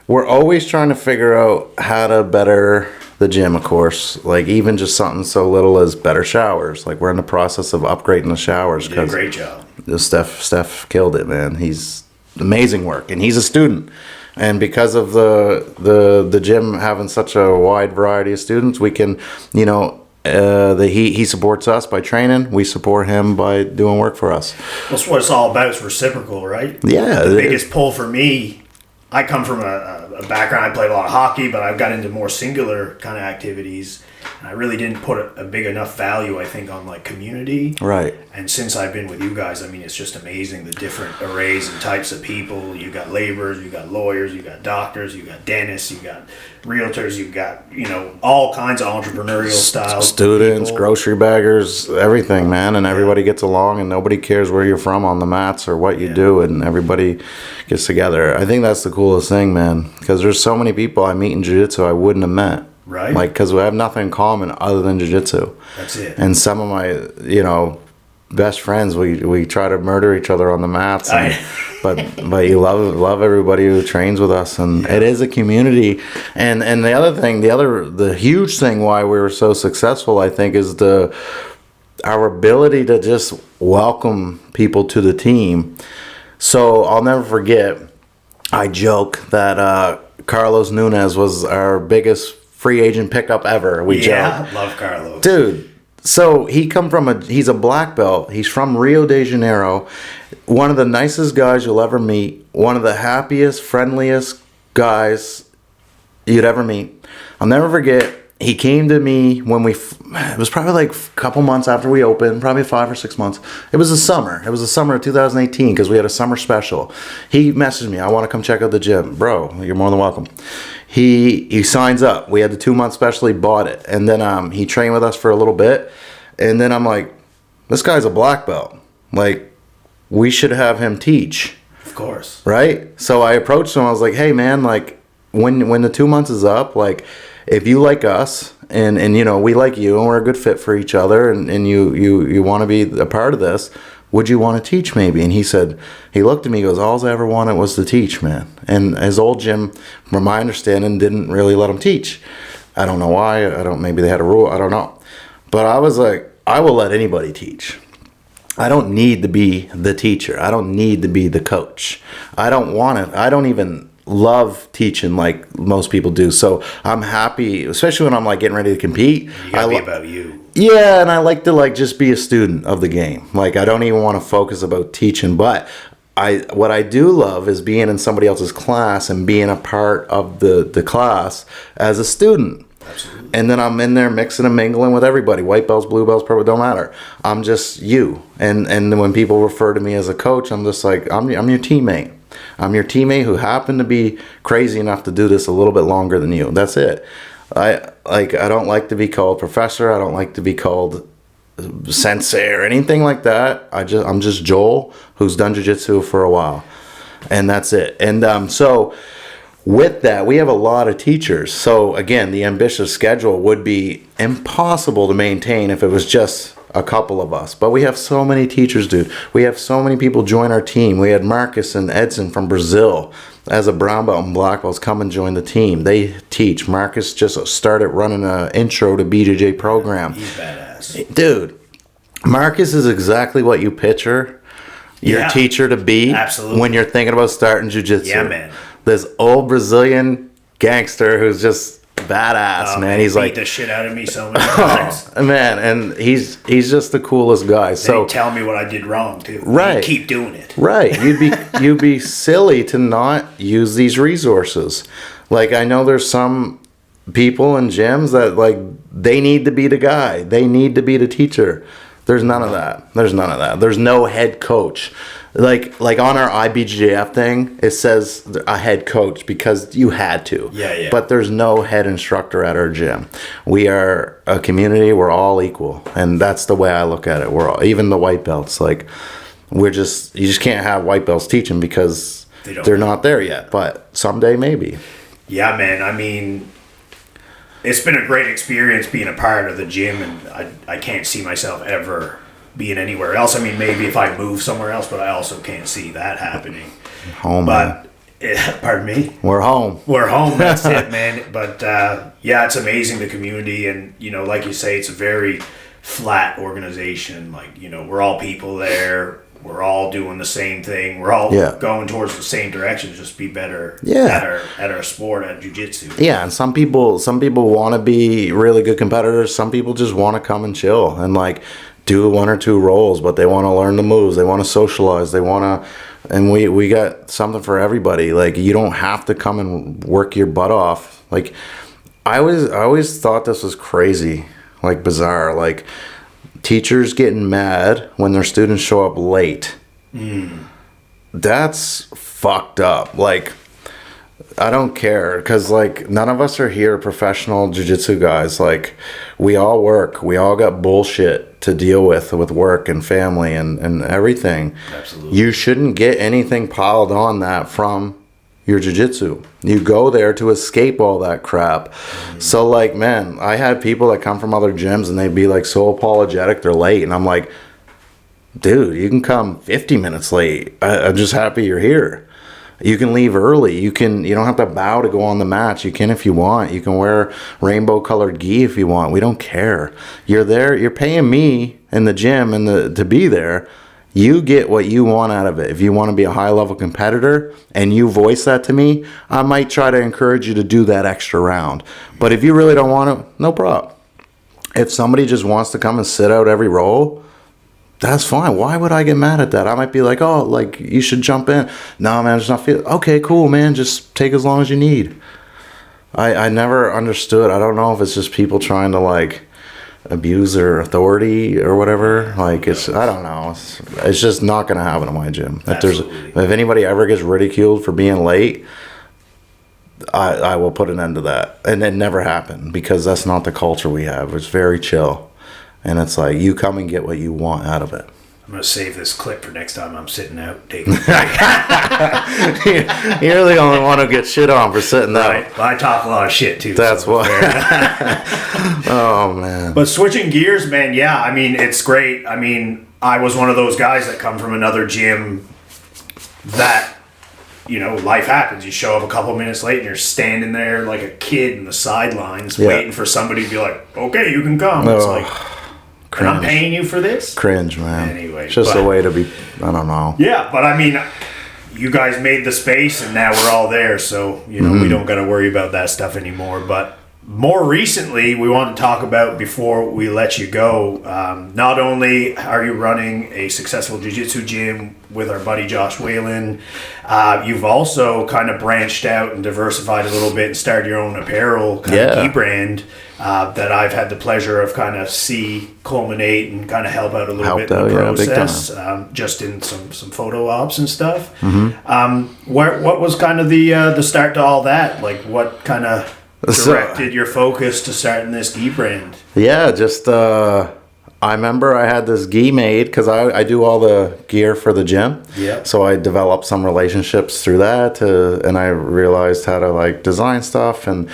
Speaker 2: we're always trying to figure out how to better the gym, of course. Like, even just something so little as better showers. Like, we're in the process of upgrading the showers.
Speaker 1: You did a great job.
Speaker 2: Steph killed it, man. He's amazing work, and he's a student. And because of the gym having such a wide variety of students, we can, he supports us by training. We support him by doing work for us.
Speaker 1: That's what it's all about. It's reciprocal, right?
Speaker 2: Yeah.
Speaker 1: The biggest pull for me, I come from a background, I played a lot of hockey, but I've got into more singular kind of activities. And I really didn't put a big enough value, I think, on like community.
Speaker 2: Right.
Speaker 1: And since I've been with you guys, I mean, it's just amazing the different arrays and types of people. You got laborers, you got lawyers, you got doctors, you got dentists, you got realtors, you got, all kinds of entrepreneurial styles.
Speaker 2: Students, grocery baggers, everything, man. And everybody gets along, and nobody cares where you're from on the mats or what you do, and everybody gets together. I think that's the coolest thing, man, because there's so many people I meet in jiu-jitsu I wouldn't have met.
Speaker 1: Right.
Speaker 2: Like, because we have nothing in common other than jiu-jitsu.
Speaker 1: That's it.
Speaker 2: And some of my, best friends, we try to murder each other on the mats. But you love everybody who trains with us, and it is a community. And the other thing, the huge thing why we were so successful, I think, is our ability to just welcome people to the team. So I'll never forget, I joke that Carlos Nunez was our biggest free agent pickup ever. We joke.
Speaker 1: Love Carlos.
Speaker 2: Dude, so he's a black belt. He's from Rio de Janeiro. One of the nicest guys you'll ever meet. One of the happiest, friendliest guys you'd ever meet. I'll never forget, he came to me when it was probably like a couple months after we opened, probably 5 or 6 months. It was the summer of 2018 because we had a summer special. He messaged me, I want to come check out the gym. Bro, you're more than welcome. He signs up. We had the 2-month special, he bought it. And then he trained with us for a little bit. And then I'm like, this guy's a black belt. Like, we should have him teach.
Speaker 1: Of course.
Speaker 2: Right? So I approached him. I was like, hey, man, like, when the 2 months is up, like, if you like us and you know, we like you and we're a good fit for each other and you want to be a part of this, would you want to teach maybe? And he said, he looked at me, he goes, all I ever wanted was to teach, man. And his old gym, from my understanding, didn't really let him teach. I don't know why. Maybe they had a rule. I don't know. But I was like, I will let anybody teach. I don't need to be the teacher. I don't need to be the coach. I don't want it. I don't even love teaching like most people do. So I'm happy, especially when I'm like getting ready to compete.
Speaker 1: You gotta be about you.
Speaker 2: Yeah, and I like to like just be a student of the game. Like I don't even want to focus about teaching, but what I do love is being in somebody else's class and being a part of the class as a student.
Speaker 1: Absolutely.
Speaker 2: And then I'm in there mixing and mingling with everybody. White belts, blue belts, purple, don't matter. I'm just you. And when people refer to me as a coach, I'm just like, I'm your teammate. I'm your teammate who happened to be crazy enough to do this a little bit longer than you. That's it. I don't like to be called professor. I don't like to be called sensei or anything like that. I'm just Joel, who's done jiu-jitsu for a while. And that's it. And so with that, we have a lot of teachers. So again, the ambitious schedule would be impossible to maintain if it was just a couple of us. But we have so many teachers, dude. We have so many people join our team. We had Marcus and Edson from Brazil as a brown belt and black belts come and join the team. They teach. Marcus just started running an intro to BJJ program.
Speaker 1: He's badass.
Speaker 2: Dude, Marcus is exactly what you picture your teacher to be.
Speaker 1: Absolutely.
Speaker 2: When you're thinking about starting jiu-jitsu.
Speaker 1: Yeah, man.
Speaker 2: This old Brazilian gangster who's just badass, man. He's like
Speaker 1: beat the shit out of me so many times.
Speaker 2: Man, and he's just the coolest guy. So
Speaker 1: they tell me what I did wrong too.
Speaker 2: Right.
Speaker 1: You keep doing it.
Speaker 2: Right. You'd be silly to not use these resources. Like I know there's some people in gyms that like they need to be the guy. They need to be the teacher. There's none of that. There's no head coach. Like on our IBJJF thing, it says a head coach because you had to.
Speaker 1: Yeah.
Speaker 2: But there's no head instructor at our gym. We are a community. We're all equal, and that's the way I look at it. We're all, even the white belts. Like you just can't have white belts teaching because they're not there yet. But someday maybe.
Speaker 1: Yeah, man. I mean, it's been a great experience being a part of the gym, and I can't see myself ever being anywhere else. I mean, maybe if I move somewhere else, but I also can't see that happening.
Speaker 2: Home,
Speaker 1: but pardon me.
Speaker 2: We're home.
Speaker 1: We're home. That's it, man. But yeah, it's amazing, the community, and you know, like you say, it's a very flat organization. Like, you know, we're all people there. We're all doing the same thing. We're all going towards the same direction. Just be better at our sport, at jiu-jitsu.
Speaker 2: Yeah, and some people want to be really good competitors. Some people just want to come and chill and like do 1 or 2 rolls, but they want to learn the moves. They want to socialize. They want to, and we got something for everybody. Like you don't have to come and work your butt off. Like I always thought this was crazy, like bizarre. Like teachers getting mad when their students show up late. That's fucked up. Like I don't care because like none of us are here professional jiu-jitsu guys. Like we all work. We all got bullshit to deal with work and family and everything.
Speaker 1: Absolutely.
Speaker 2: You shouldn't get anything piled on that from your jiu-jitsu. You go there to escape all that crap. So like, man, I had people that come from other gyms and they'd be like so apologetic they're late, and I'm like, dude, you can come 50 minutes late. I'm just happy you're here. You can leave early. You don't have to bow to go on the match. You can if you want. You can wear rainbow colored gi if you want. We don't care. You're there. You're paying me in the gym and to be there. You get what you want out of it. If you want to be a high level competitor and you voice that to me, I might try to encourage you to do that extra round. But if you really don't want to, no problem. If somebody just wants to come and sit out every roll, that's fine. Why would I get mad at that? I might be like, oh, like, you should jump in. No, man, I'm just not feeling. Okay, cool, man. Just take as long as you need. I never understood. I don't know if it's just people trying to like abuse their authority or whatever. Like I don't know. It's just not going to happen in my gym. If anybody ever gets ridiculed for being late, I will put an end to that. And it never happened because that's not the culture we have. It's very chill. And it's like, you come and get what you want out of it.
Speaker 1: I'm going to save this clip for next time I'm sitting out taking a break.
Speaker 2: You're the only one who gets shit on for sitting out.
Speaker 1: Well, I talk a lot of shit too.
Speaker 2: That's what. Oh, man.
Speaker 1: But switching gears, man, yeah, I mean, it's great. I mean, I was one of those guys that come from another gym that, you know, life happens. You show up a couple minutes late and you're standing there like a kid in the sidelines waiting for somebody to be like, okay, you can come. It's like, and I'm paying you for this?
Speaker 2: Cringe, man.
Speaker 1: Anyway.
Speaker 2: It's just a way to be, I don't know.
Speaker 1: Yeah, but I mean, you guys made the space and now we're all there. So, you know, we don't got to worry about that stuff anymore. But more recently, we want to talk about, before we let you go, not only are you running a successful jiu-jitsu gym with our buddy Josh Whalen, you've also kind of branched out and diversified a little bit and started your own apparel kind of key brand that I've had the pleasure of kind of see culminate and kind of help out a little bit in the process, just in some photo ops and stuff. What was kind of the start to all that? Like, what kind of directed your focus to starting this gi brand?
Speaker 2: Yeah, just I remember I had this gi made because I do all the gear for the gym. Yeah. So I developed some relationships through that, and I realized how to like design stuff. And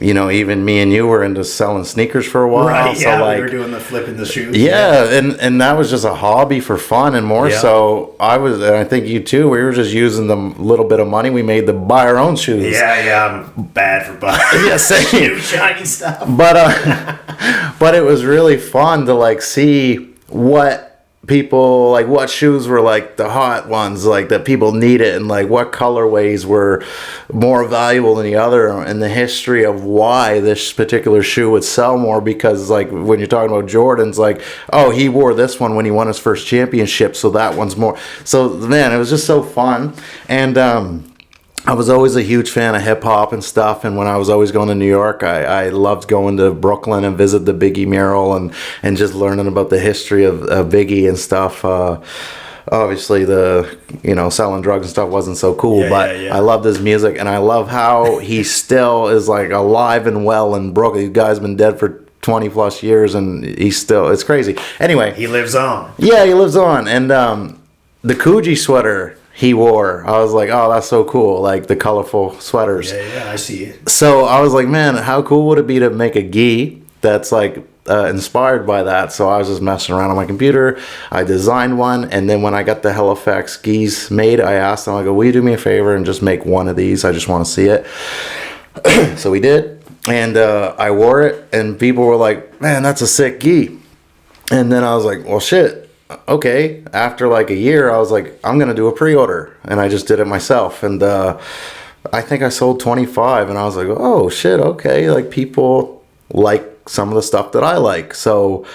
Speaker 2: you know, even me and you were into selling sneakers for a while.
Speaker 1: Right. Yeah.
Speaker 2: So, like,
Speaker 1: we were doing the flipping the shoes.
Speaker 2: Yeah, and that was just a hobby for fun, and more so and I think you too. We were just using the little bit of money we made to buy our own shoes.
Speaker 1: Yeah. I'm bad for buying. New shiny stuff.
Speaker 2: But it was really fun to like see what people like, what shoes were like the hot ones, like that people needed, and like what colorways were more valuable than the other, and the history of why this particular shoe would sell more. Because like when you're talking about Jordans, like, oh, he wore this one when he won his first championship, so that one's more. So man, it was just so fun. And I was always a huge fan of hip-hop and stuff, and when I was always going to New York, I loved going to Brooklyn and visit the Biggie mural and just learning about the history of Biggie and stuff. Obviously, selling drugs and stuff wasn't so cool, but I loved his music, and I love how he still is like alive and well in Brooklyn. The guy's been dead for 20 plus years, and it's crazy. Anyway.
Speaker 1: He lives on.
Speaker 2: Yeah, he lives on, and the Coogee sweater he wore, I was like, oh, that's so cool, like the colorful sweaters.
Speaker 1: Yeah, I see it.
Speaker 2: So I was like, man, how cool would it be to make a gi that's like inspired by that? So I was just messing around on my computer. I designed one, and then when I got the Halifax gis made, I asked them, I go, will you do me a favor and just make one of these? I just want to see it. So we did, and I wore it, and people were like, man, that's a sick gi. And then I was like, well, shit. Okay, after like a year, I was like, I'm going to do a pre-order. And I just did it myself. And I think I sold 25. And I was like, oh, shit, okay. Like, people like some of the stuff that I like. So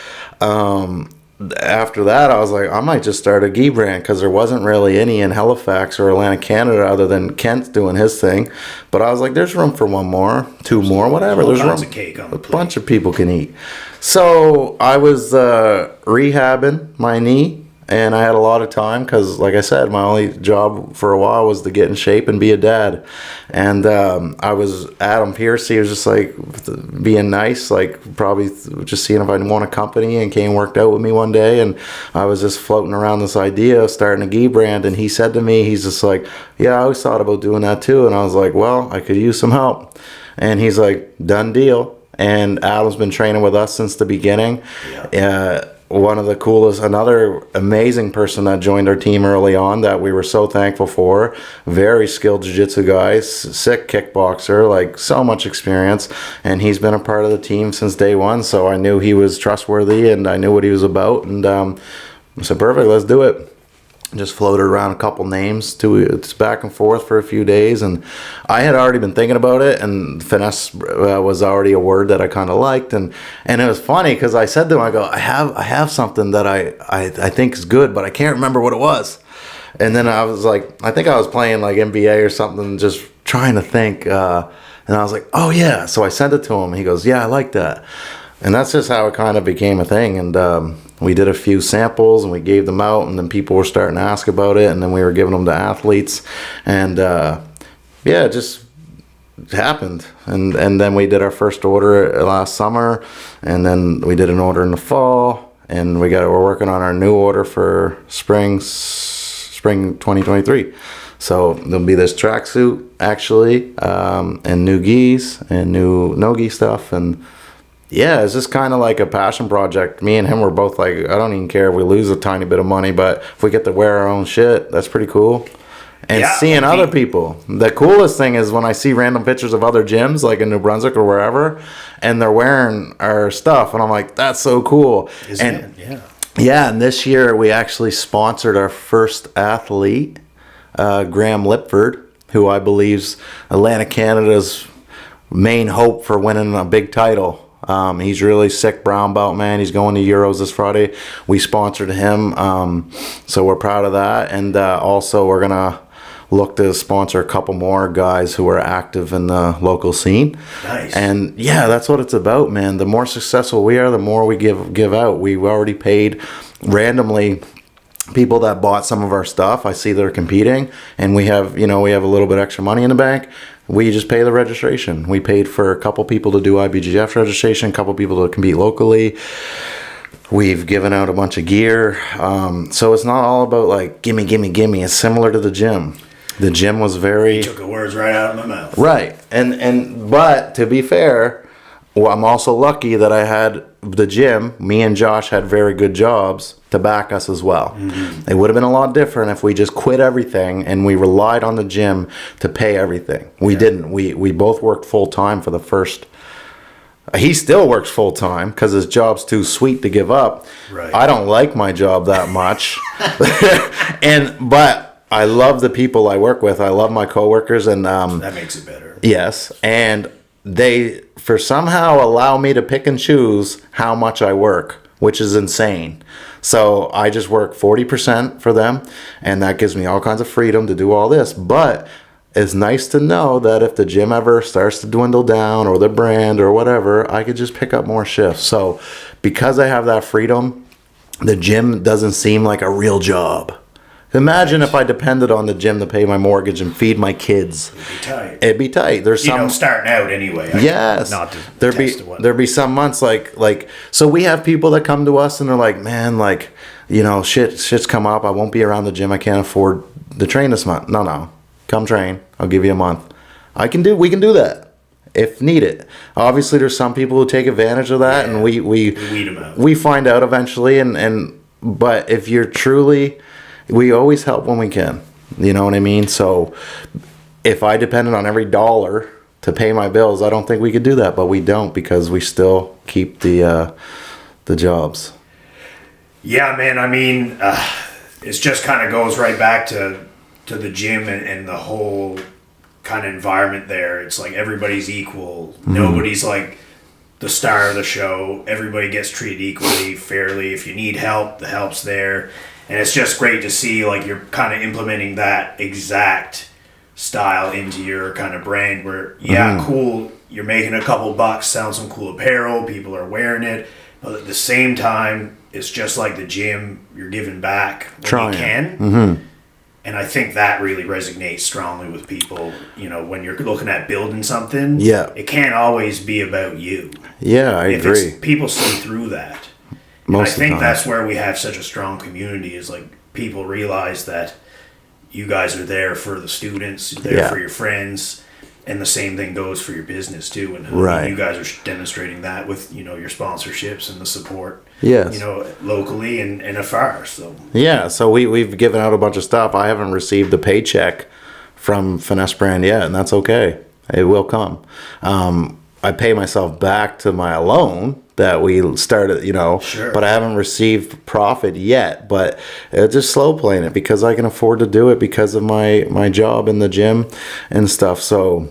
Speaker 2: after that, I was like, I might just start a gi brand, because there wasn't really any in Halifax or Atlantic, Canada, other than Kent doing his thing. But I was like, there's room for one more, two more, whatever. There's room.
Speaker 1: Of cake on the plate.
Speaker 2: A bunch of people can eat. So I was rehabbing my knee, and I had a lot of time because, like I said, my only job for a while was to get in shape and be a dad. And I was Adam Pierce. He was just like being nice, like probably just seeing if I'd want a company, and came and worked out with me one day. And I was just floating around this idea of starting a gi brand. And he said to me, he's just like, yeah, I always thought about doing that too. And I was like, well, I could use some help. And he's like, done deal. And Adam's been training with us since the beginning. One of the coolest, another amazing person that joined our team early on that we were so thankful for. Very skilled jiu-jitsu guy, sick kickboxer, like so much experience. And he's been a part of the team since day one. So I knew he was trustworthy, and I knew what he was about. And I said, perfect, let's do it. Just floated around a couple names it's back and forth for a few days, and I had already been thinking about it, and finesse was already a word that I kind of liked, and it was funny because I said to him, I go, I have something that I think is good, but I can't remember what it was. And then I was like, I think I was playing like NBA or something, just trying to think And I was like, oh yeah. So I sent it to him. He goes, yeah, I like that. And that's just how it kind of became a thing. And we did a few samples and we gave them out, and then people were starting to ask about it, and then we were giving them to athletes. And yeah, it just happened. And then we did our first order last summer, and then we did an order in the fall, and we're working on our new order for spring 2023. So there'll be this tracksuit actually, and new gis and new no-gi stuff. And yeah, it's just kind of like a passion project. Me and him were both like, I don't even care if we lose a tiny bit of money, but if we get to wear our own shit, that's pretty cool. And seeing other people. The coolest thing is when I see random pictures of other gyms, like in New Brunswick or wherever, and they're wearing our stuff, and I'm like, that's so cool.
Speaker 1: Isn't it? Yeah.
Speaker 2: Yeah, and this year we actually sponsored our first athlete, Graham Lipford, who I believe's Atlantic Canada's main hope for winning a big title. He's really sick brown belt, man. He's going to Euros this Friday. We sponsored him, so we're proud of that. And also we're gonna look to sponsor a couple more guys who are active in the local scene.
Speaker 1: Nice.
Speaker 2: And yeah, that's what it's about, man. The more successful we are, the more we give out. We've already paid randomly people that bought some of our stuff. I see they're competing, and we have a little bit extra money in the bank. We just pay the registration. We paid for a couple people to do IBJJF registration, a couple people to compete locally. We've given out a bunch of gear. So it's not all about like gimme. It's similar to the gym. The gym was very...
Speaker 1: You took the words right out of my mouth.
Speaker 2: Right. But to be fair, well, I'm also lucky that I had the gym. Me and Josh had very good jobs to back us as well. Mm-hmm. It would have been a lot different if we just quit everything and we relied on the gym to pay everything. We didn't. We both worked full time for the first... He still works full time because his job's too sweet to give up.
Speaker 1: Right.
Speaker 2: I don't like my job that much. But I love the people I work with. I love my coworkers, and
Speaker 1: that makes it better.
Speaker 2: Yes, and they somehow allow me to pick and choose how much I work, which is insane. So I just work 40% for them, and that gives me all kinds of freedom to do all this. But it's nice to know that if the gym ever starts to dwindle down, or the brand or whatever, I could just pick up more shifts. So because I have that freedom, the gym doesn't seem like a real job. Imagine if I depended on the gym to pay my mortgage and feed my kids. It'd be tight. There's some
Speaker 1: starting out anyway.
Speaker 2: Yes. There'd be some months like so we have people that come to us and they're like, man, like, shit's come up. I won't be around the gym. I can't afford to train this month. No. Come train. I'll give you a month. We can do that if needed. Obviously there's some people who take advantage of that, and we weed them out. We find out eventually, but if you're truly, we always help when we can. You know what I mean? So if I depended on every dollar to pay my bills, I don't think we could do that, but we don't, because we still keep the jobs. Yeah,
Speaker 1: man. I mean, it just kind of goes right back to the gym and the whole kind of environment there. It's like everybody's equal. Mm-hmm. Nobody's like the star of the show. Everybody gets treated equally, fairly. If you need help, the help's there. And it's just great to see like you're kind of implementing that exact style into your kind of brand where, cool, you're making a couple bucks, selling some cool apparel, people are wearing it, but at the same time, it's just like the gym, you're giving back when you can. Mm-hmm. And I think that really resonates strongly with people, when you're looking at building something.
Speaker 2: Yeah.
Speaker 1: It can't always be about you.
Speaker 2: Yeah, I agree.
Speaker 1: People see through that. And I think that's where we have such a strong community, is like people realize that you guys are there for the students, you're there for your friends, and the same thing goes for your business too. And you guys are demonstrating that with, your sponsorships and the support, locally and afar. So
Speaker 2: so we've given out a bunch of stuff. I haven't received a paycheck from Finesse Brand yet, and that's okay. It will come. I pay myself back to my loan that we started, but I haven't received profit yet. But just slow playing it because I can afford to do it because of my job in the gym and stuff. So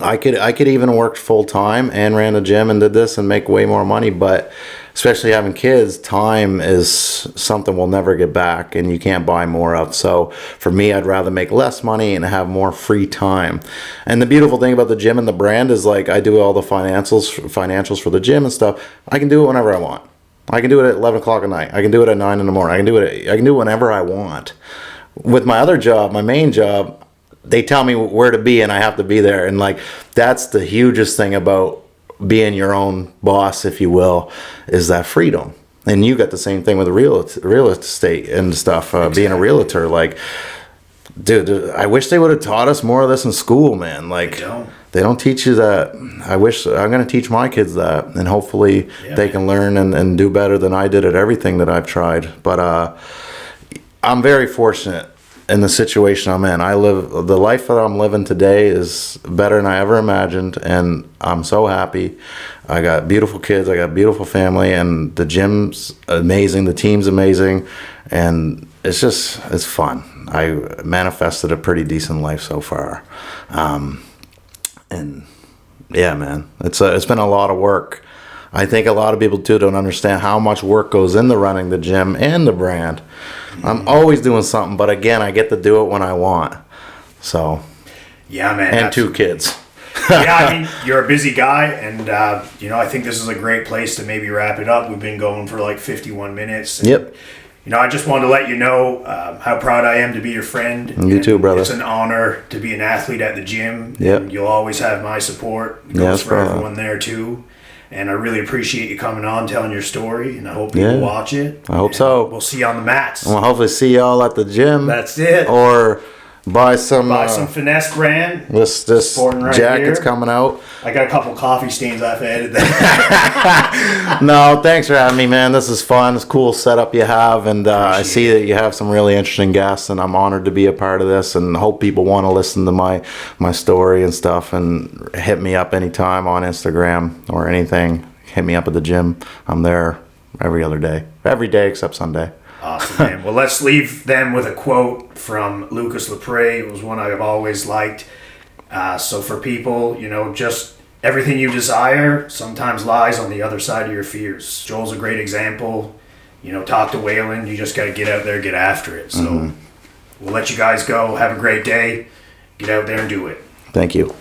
Speaker 2: I could even work full time and ran a gym and did this and make way more money, but especially having kids, time is something we'll never get back and you can't buy more of. So for me, I'd rather make less money and have more free time. And the beautiful thing about the gym and the brand is, like, I do all the financials for the gym and stuff. I can do it whenever I want. I can do it at 11 o'clock at night. I can do it at 9 in the morning. I can do it whenever I want. With my other job, my main job, they tell me where to be and I have to be there. And like, that's the hugest thing about being your own boss, if you will, is that freedom. And you got the same thing with real estate and stuff, exactly. Being a realtor. Like, dude, I wish they would have taught us more of this in school, man. Like, they don't teach you that. I'm going to teach my kids that, and hopefully they can learn and do better than I did at everything that I've tried. But I'm very fortunate in the situation I'm in. The life that I'm living today is better than I ever imagined, and I'm so happy. I got beautiful kids, I got a beautiful family, and the gym's amazing, the team's amazing, and it's fun. I manifested a pretty decent life so far. And yeah, man, it's been a lot of work. I think a lot of people too don't understand how much work goes into running the gym and the brand. I'm always doing something, but again, I get to do it when I want. So,
Speaker 1: yeah, man.
Speaker 2: And 2 kids.
Speaker 1: Yeah, I mean, you're a busy guy, and I think this is a great place to maybe wrap it up. We've been going for like 51 minutes. And,
Speaker 2: yep.
Speaker 1: I just wanted to let you know how proud I am to be your friend.
Speaker 2: You too, brother.
Speaker 1: It's an honor to be an athlete at the gym.
Speaker 2: Yep.
Speaker 1: And you'll always have my support. It goes for everyone there too. And I really appreciate you coming on, telling your story, and I hope people watch it.
Speaker 2: I hope so.
Speaker 1: We'll see you on the mats.
Speaker 2: We'll hopefully see y'all at the gym.
Speaker 1: That's it.
Speaker 2: Or buy some
Speaker 1: Finesse Brand.
Speaker 2: This
Speaker 1: right
Speaker 2: jacket's
Speaker 1: here.
Speaker 2: Coming out.
Speaker 1: I got a couple coffee stains I've added there.
Speaker 2: No, thanks for having me, man. This is fun. It's a cool setup you have, and I see that you have some really interesting guests, and I'm honored to be a part of this, and hope people want to listen to my story and stuff, and hit me up anytime on Instagram or anything. Hit me up at the gym. I'm there every day except Sunday.
Speaker 1: Awesome, man. Well, let's leave them with a quote from Lucas Lepre. It was one I've always liked. So for people, just everything you desire sometimes lies on the other side of your fears. Joel's a great example. Talk to Waylon. You just got to get out there, get after it. So we'll let you guys go. Have a great day. Get out there and do it.
Speaker 2: Thank you.